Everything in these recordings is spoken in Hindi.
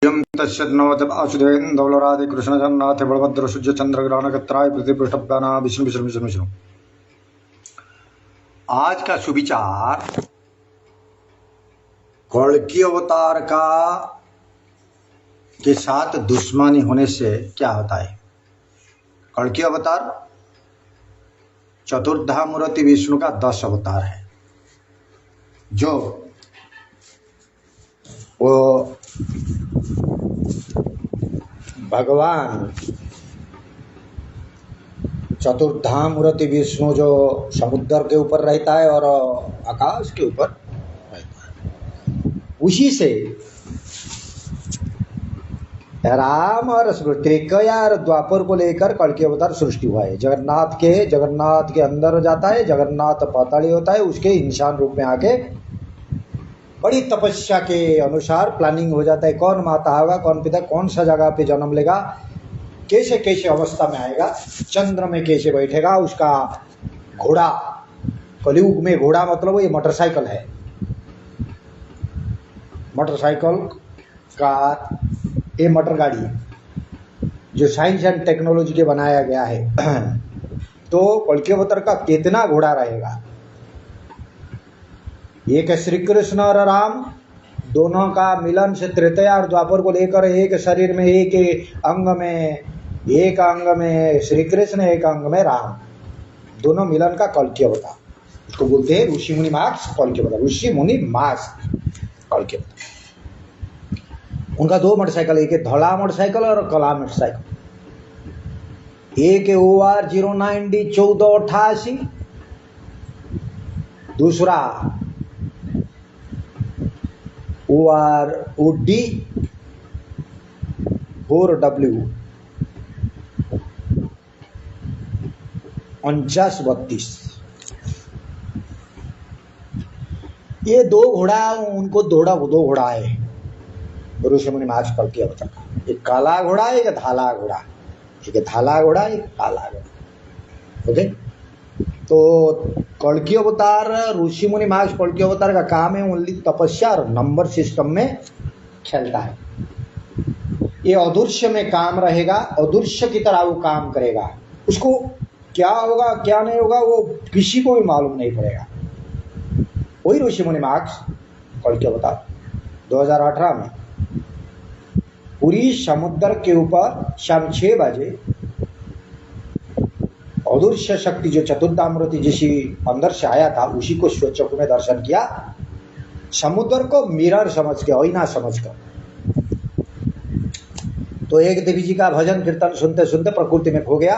यं तस्यन्नवत वासुदेवेन्द्रराधे कृष्णजगन्नाथ बलभद्र सूर्य चंद्र ग्रहण कत्राय पृथ्वीपृष्ठव्याना विष्णु विष्णु विष्णु विष्णु। आज का सुविचार कल्कि अवतार का के साथ दुश्मनी होने से क्या होता है। कल्कि अवतार चतुर्धा मूर्ति विष्णु का 10 अवतार है, जो वो भगवान चतुर्धा मूर्ति विष्णु जो समुद्र के ऊपर रहता है और आकाश के ऊपर रहता है, उसी से राम और त्रेकया और द्वापर को लेकर कल्कि अवतार सृष्टि हुआ है। जगन्नाथ के अंदर जाता है, जगन्नाथ पाताली होता है, उसके इंसान रूप में आके बड़ी तपस्या के अनुसार प्लानिंग हो जाता है, कौन माता होगा, कौन पिता, कौन सा जगह पे जन्म लेगा, कैसे कैसे अवस्था में आएगा, चंद्र में कैसे बैठेगा, उसका घोड़ा, कलयुग में घोड़ा मतलब ये मोटरसाइकिल है, मोटरसाइकिल का ये मोटर गाड़ी जो साइंस एंड टेक्नोलॉजी के बनाया गया है। तो कल्कि अवतार का कितना घोड़ा रहेगा। एक श्री कृष्ण और राम दोनों का मिलन से त्रेतया और द्वापर को लेकर एक शरीर में एक अंग में श्री कृष्ण, एक अंग में राम, दोनों मिलन का कल्कि अवतार। उसको बोलते हैं ऋषि मुनि मार्क्स कल्कि अवतार, ऋषि मुनि मार्क्स कल्कि अवतार। उनका 2 मोटरसाइकिल, एक है धला मोटरसाइकिल और कला मोटरसाइकिल। एक है OR 09D 1488, दूसरा OD 4W 4932। ये 2 घोड़ा, उनको दो घोड़ा है ऋषि मुनि मार्क्स कल्कि अवतार का। एक काला घोड़ा, एक धाला घोड़ा, एक धाला घोड़ा, एक काला घोड़ा। ओके, तो कल्कि अवतार ऋषि मुनि मार्क्स कल्कि अवतार का काम है ओनली तपस्या और नंबर सिस्टम में खेलता है। ये अदृश्य में काम रहेगा, अदृश्य की तरह वो काम करेगा। उसको क्या होगा क्या नहीं होगा वो किसी को भी मालूम नहीं पड़ेगा। वही ऋषि मुनि मार्क्स कल्कि अवतार 2018 में पूरी समुद्र के ऊपर शाम 6 बजे अदृश्य शक्ति जो चतुर्धा मूर्ति जिसी अंदर से आया था उसी को स्वचक्षु में दर्शन किया, समुद्र को मिरर समझ के, आईना समझ कर। तो एक देवी जी का भजन कीर्तन सुनते सुनते प्रकृति में खो गया,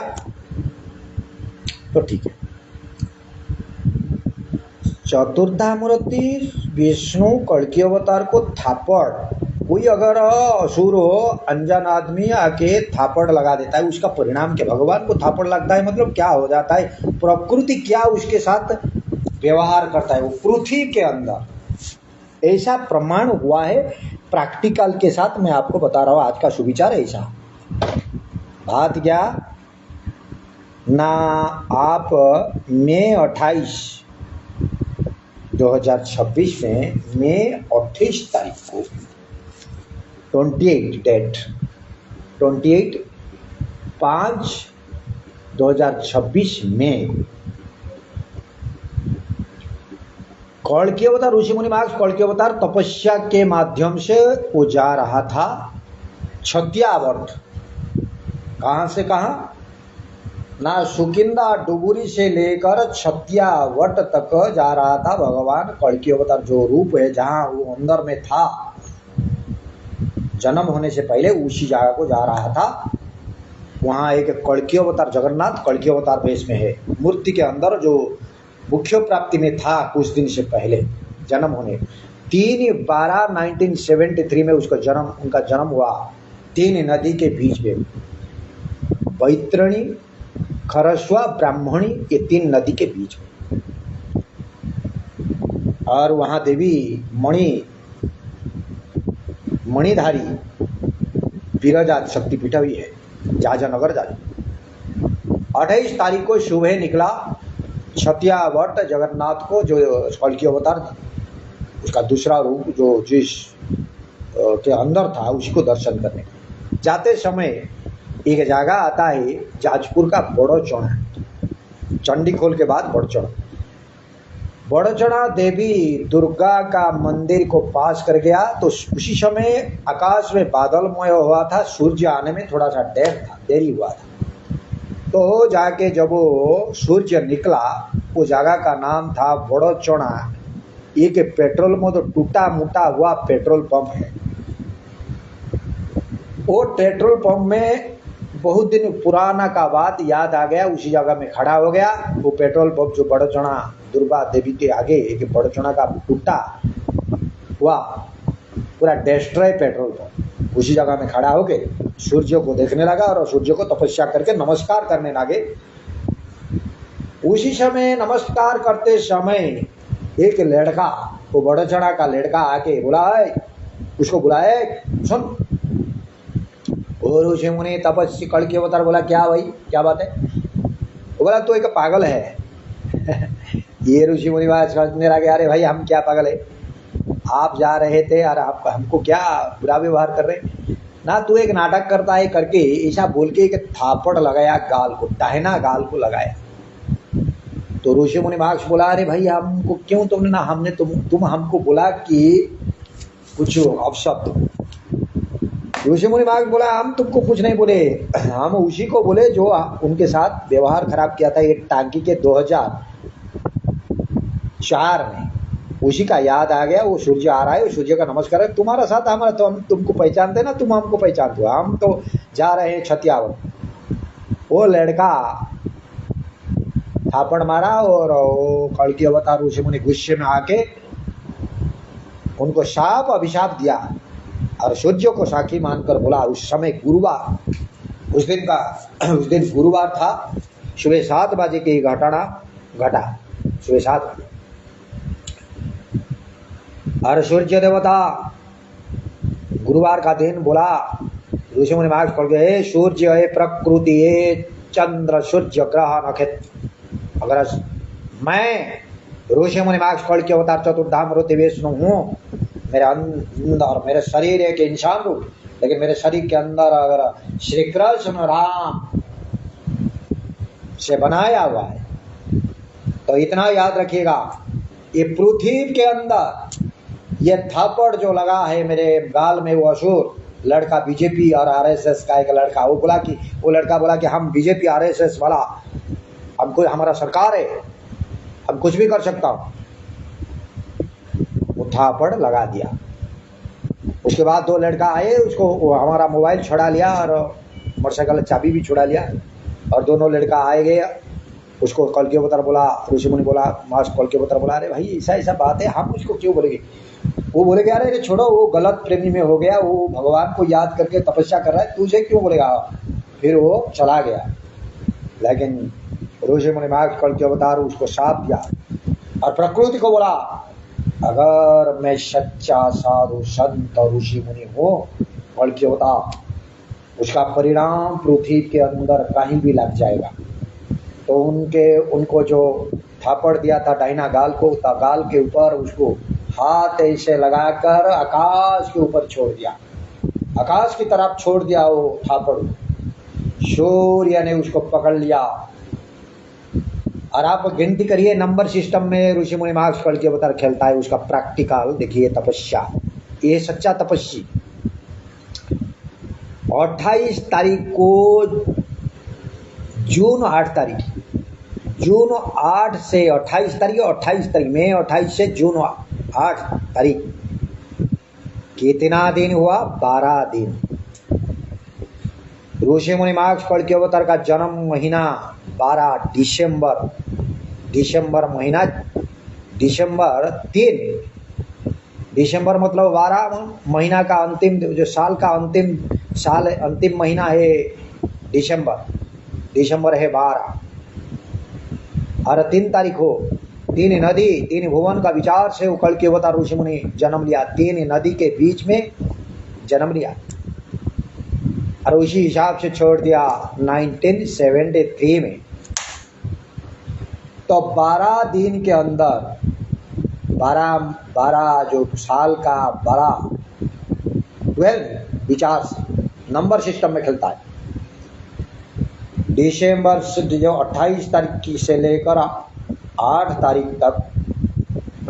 तो ठीक है। चतुर्धा मूर्ति विष्णु कल्कि अवतार को थापड़, कोई अगर असुर हो, अनजान आदमी आके थापड़ लगा देता है, उसका परिणाम क्या, भगवान को थापड़ लगता है मतलब क्या हो जाता है, प्रकृति क्या उसके साथ व्यवहार करता है वो पृथ्वी के अंदर। ऐसा प्रमाण हुआ है प्रैक्टिकल के साथ। मैं आपको बता रहा हूँ आज का सुविचार ऐसा बात क्या ना। आप मई 28 2026 में मई 28 तारीख को 28/5/2026 में कल्कि अवतार ऋषि मुनि मार्क्स कल्कि अवतार तपस्या के माध्यम से वो जा रहा था छत्यावर्त। कहाँ से कहाँ ना, सुकिंदा डुबुरी से लेकर छत्यावट तक जा रहा था भगवान कल्कि अवतार। जो रूप है जहाँ वो अंदर में था जन्म होने से पहले, उसी जगह को जा रहा था। वहाँ एक कल्कि अवतार जगन्नाथ कल्कि अवतार भेष में है, मूर्ति के अंदर जो मुख्य प्राप्ति में था कुछ दिन से पहले जन्म होने। 3/12/1973 में उनका जन्म हुआ 3 नदी के बीच में, बैतरणी, खरस्वा, ब्राह्मणी, ये 3 नदी के बीच में। और वहाँ देवी मणिधारी विराजात शक्तिपीठ भी है, जाजानगर जाजा। 28 तारीख को सुबह निकला छत्यावट जगन्नाथ को, जो कल्कि अवतार उसका दूसरा रूप जो जिस के अंदर था, उसको दर्शन करने। जाते समय एक जगह आता है जाजपुर का बड़चौड़ा, चंडी खोल के बाद बड़चौड़ा। बड़चौड़ा देवी दुर्गा का मंदिर को पास कर गया तो उसी समय आकाश में बादलमय हुआ था, सूर्य आने में थोड़ा सा देरी हुआ था। तो जाके जब वो सूर्य निकला, वो जगह का नाम था बड़चौड़ा। एक पेट्रोल में तो टूटा मुटा हुआ पेट्रोल पंप है। वो पेट्रोल पंप में बहुत दिन पुराना का बात याद आ गया, उसी जगह में खड़ा हो गया। वो पेट्रोल पंप जो बड़चौड़ा दुर्गा देवी के आगे एक बड़चौड़ा का टूटा हुआ पूरा डेस्ट्रॉय पेट्रोल पंप, उसी जगह में खड़ा होके सूर्य को देखने लगा और सूर्य को तपस्या करके नमस्कार करने लगे। उसी समय नमस्कार करते समय एक लड़का, वो बड़चौड़ा का लड़का आके बोला है, उसको बुलाए, सुन। और ऋषि मुनि तपस्वी कल्कि अवतार बोला, क्या भाई क्या बात है? वो बोला तो एक पागल है। ये ऋषि मुनि समझने लगे, अरे भाई हम क्या पागल है, आप जा रहे थे और आप हमको क्या बुरा व्यवहार कर रहे ना, तू एक नाटक करता है करके ऐसा बोल के एक थापड़ लगाया गाल को, टहना गाल को लगाया। तो ऋषि मुनि महाराज बोला, अरे भाई हमको क्यों तुमने ना, हमने तुम हमको बोला कि कुछ अपशब्द। ऋषि मुनि महाराज बोला, हम तुमको कुछ नहीं बोले, हम उसी को बोले जो उनके साथ व्यवहार खराब किया था ये टांकी के 2004 में। उसी का याद आ गया। वो सूर्य आ रहा है, वो सूर्य का नमस्कार है, तुम्हारा साथ हमारा, तो हम तुमको पहचानते ना, तुम हमको पहचानते हो, हम तो जा रहे हैं छतियावर। वो लड़का थापड़ मारा और वो कल्कि अवतार ऋषि मुनि गुस्से में आके उनको शाप अभिशाप दिया और सूर्य को साक्षी मानकर बोला। उस समय गुरुवार, उस दिन गुरुवार था, सुबह 7 बजे की घटना घटा, सुबह 7 बजे। और सूर्य देवता गुरुवार का दिन बोला, ऋषि मुनि महाराज खोल गए, सूर्य है प्रकृति है चंद्र सूर्य ग्रह नक्षत्र। अगर मैं ऋषि मुनि महाराज खोल के अवतार चतुर्धाम रूप विष्णु हूँ, मेरे अंदर मेरे शरीर एक इंसान रूप, लेकिन मेरे शरीर के अंदर अगर श्री कृष्ण राम से बनाया हुआ है, तो इतना याद रखिएगा, ये पृथ्वी के अंदर ये थापड़ जो लगा है मेरे गाल में, वो असुर लड़का बीजेपी और आरएसएस का एक लड़का, वो लड़का बोला कि हम बीजेपी आरएसएस वाला, हमको हमारा सरकार है, हम कुछ भी कर सकता हूँ। वो थापड़ लगा दिया। उसके बाद 2 लड़का आए, उसको हमारा मोबाइल छुड़ा लिया और मोटरसाइकिल चाबी भी छुड़ा लिया। और दोनों लड़का आए गए, उसको कल्कि अवतार बोला, ऋषि मुनि बोला, मास कल्कि अवतार बोला, अरे भाई ऐसा बात है, हम उसको क्यों बोलेंगे? वो बोले कि अरे छोड़ो, वो गलत प्रेमी में हो गया, वो भगवान को याद करके तपस्या कर रहा है, तुझे क्यों बोलेगा? फिर वो चला गया। लेकिन ऋषि मुनि महाराज कल्कि अवतार उसको शाप दिया और प्रकृति को बोला, अगर मैं सच्चा साधु संत ऋषि मुनि हूँ कल्कि अवतार, उसका परिणाम पृथ्वी के अंदर कहीं भी लग जाएगा। तो उनको जो थापड़ दिया था दाहिना गाल को, गाल के ऊपर उसको हाथ ऐसे लगाकर आकाश के ऊपर छोड़ दिया, आकाश की तरफ छोड़ दिया वो थापड़। सूर्य ने उसको पकड़ लिया। और आप गिनती करिए, नंबर सिस्टम में ऋषि मुनि महाराज कल्कि अवतार खेलता है, उसका प्रैक्टिकल देखिए, तपस्या, ये सच्चा तपस्वी। 28 तारीख को जून 8 तारीख, जून 8 से 28 तारीख, 28 तारीख मई 28 से जून 8 तारीख, कितना दिन हुआ? 12 दिन। ऋषि मुनि महाराज कल्कि अवतार का जन्म महीना 12 दिसंबर, दिसंबर महीना, दिसंबर 3, दिसंबर मतलब 12 महीना का अंतिम, जो साल का अंतिम महीना है दिसंबर, दिसंबर है 12। और 3 तारीख हो, 3 नदी 3 भुवन का विचार से वो कल्कि अवतार ऋषि मुनि जन्म लिया, 3 नदी के बीच में जन्म लिया और उसी हिसाब से छोड़ दिया 1973 में। तो 12 दिन के अंदर 12 जो साल का बड़ा 12 विचार से नंबर सिस्टम में खेलता है। दिसंबर से जो 28 तारीख से लेकर 8 तारीख तक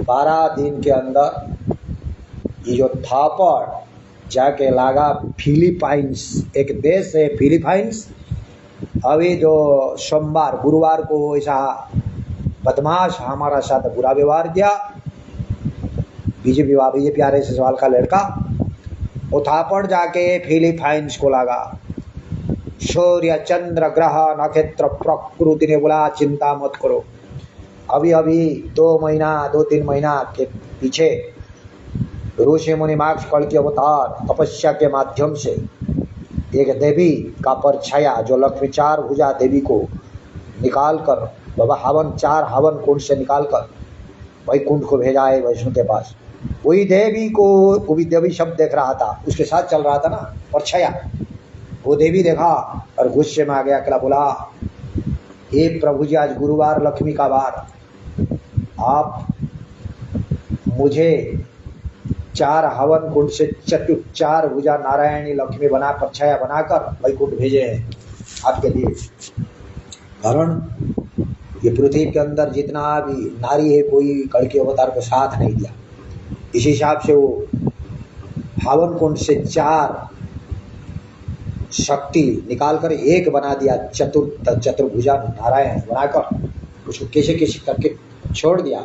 12 दिन के अंदर ये जो थापड़ जाके लगा फिलीपाइंस, एक देश है फिलीपाइंस। अभी जो सोमवार गुरुवार को ऐसा बदमाश हमारा साथ बुरा व्यवहार किया, बीजेपी RSS वाल का लड़का, वो थापड़ जाके फिलीपाइंस को लगा। सूर्य चंद्र ग्रह नक्षत्र प्रकृति ने बोला चिंता मत करो। अभी 2-3 महीना के पीछे ऋषि मुनि मार्क्स कल के अवतार तपस्या के माध्यम से एक देवी का परछाया जो लक्ष्मी 4 भुजा देवी को निकाल कर बाबा चार हवन कुंड से निकाल कर वैकुंठ को भेजा है वैष्णु के पास। वही देवी को, वो भी देवी शब्द देख रहा था, उसके साथ चल रहा था ना परछाया। वो देवी देखा और गुस्से में आ गया, क्या बोला, हे प्रभु जी आज गुरुवार लक्ष्मी का वार, आप मुझे 4 हवन कुंड से 4 भुजा नारायणी लक्ष्मी बना परछाया बनाकर वैकुंठ भेजे हैं आपके लिए। कारण ये पृथ्वी के अंदर जितना भी नारी है कोई कल्कि अवतार को साथ नहीं दिया। इस हिसाब से वो हवन कुंड से 4 शक्ति निकाल कर एक बना दिया, चतुर्भुजा नारायण बनाकर उसको कैसे कैसे करके छोड़ दिया।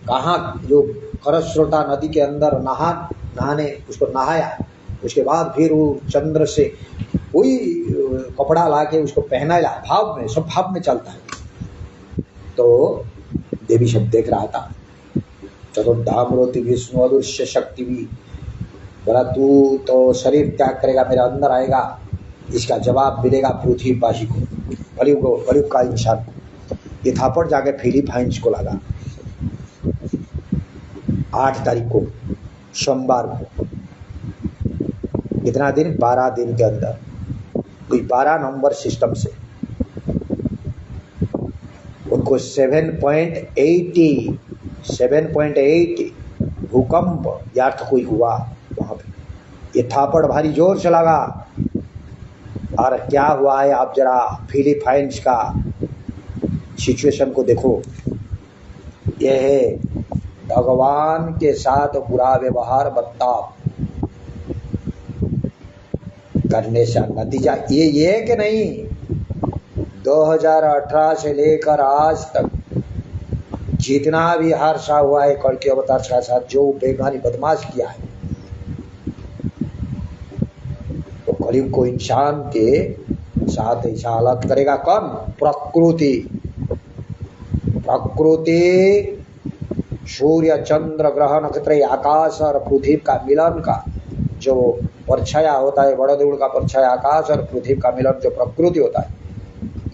कहाँ जो खरस्रोता नदी के अंदर नहाने उसको नहाया, उसके बाद फिर वो चंद्र से वही कपड़ा ला के उसको पहनाया, भाव में, सब भाव में चलता है। तो देवी शब्द देख रहा था, चतुर्धामरोति विष्णु अदृश्य शक्ति भी बोला, तू तो शरीर त्याग करेगा, मेरे अंदर आएगा, इसका जवाब मिलेगा पृथ्वीवासी को, कलयुग का इंसान को। ये थापड़ जाके फिलीपाइंस को लगा 8 तारीख को सोमवार को। कितना दिन? 12 दिन के अंदर कोई 12 नंबर सिस्टम से उनको 7.80 भूकंप या कोई हुआ वहां पे। ये थापड़ भारी जोर से लगा। और क्या हुआ है आप जरा फिलीपाइंस का सिचुएशन को देखो। यह है भगवान के साथ बुरा व्यवहार बर्ताव करने से नतीजा ये कि नहीं, 2018 से लेकर आज तक जितना भी हादसा हुआ है कल्कि अवतार के साथ, जो बेईमानी बदमाश किया है, तो कलयुग को इंसान के साथ ऐसा हालत करेगा। कौन? प्रकृति सूर्य चंद्र ग्रह नक्षत्र आकाश और पृथ्वी का मिलन का जो परछाया होता है, बड़ा देवल का परछाया आकाश और पृथ्वी का मिलन जो प्रकृति होता है,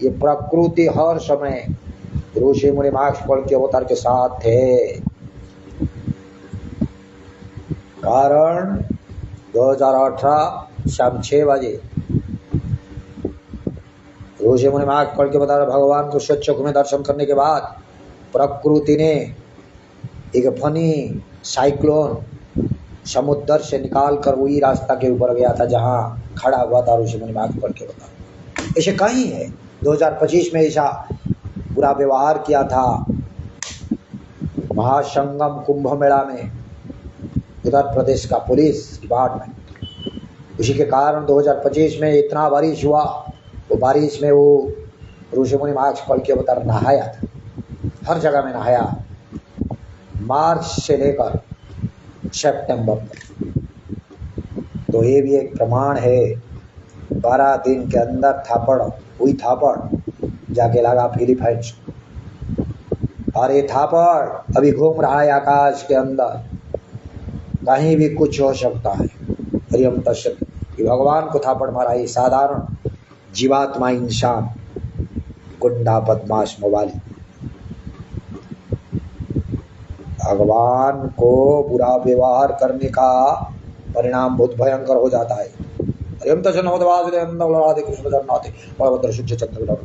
ये प्रकृति हर समय ऋषि मुनि मार्क्स कल के अवतार के साथ थे। कारण 2018 शाम 6 बजे ऋषि मुनि मार्क्स कल के अवतार भगवान को स्वच्छ में दर्शन करने के बाद प्रकृति ने एक फनी साइक्लोन समुद्र से निकाल कर वही रास्ता के ऊपर गया था जहां खड़ा हुआ था ऋषि मुनि मार्क्स कल के अवतार। ऐसे कहीं है 2025 में ऐसा बुरा व्यवहार किया था महासंगम कुंभ मेला में उत्तर प्रदेश का पुलिस डिपार्टमेंट। उसी के कारण 2025 में इतना बारिश हुआ, वो बारिश में वो ऋषि मुनि मार्क्स कल के अवतार नहाया था, हर जगह में नहाया, मार्च से लेकर सितंबर तक। तो ये भी एक प्रमाण है। 12 दिन के अंदर थापड़ जाके लगा फिलीपाइंस। और ये थापड़ अभी घूम रहा है आकाश के अंदर, कहीं भी कुछ हो सकता है। हरियम तस्सत कि भगवान को थापड़ मारा, ये साधारण जीवात्मा इंसान, गुंडा बदमाश मोबाइल, भगवान को बुरा व्यवहार करने का परिणाम बहुत भयंकर हो जाता है। हरियम तस्सत नमोद वासुदेव नमो राधे कृष्ण जगन्नाथ बलभद्र शुद्ध चंद्र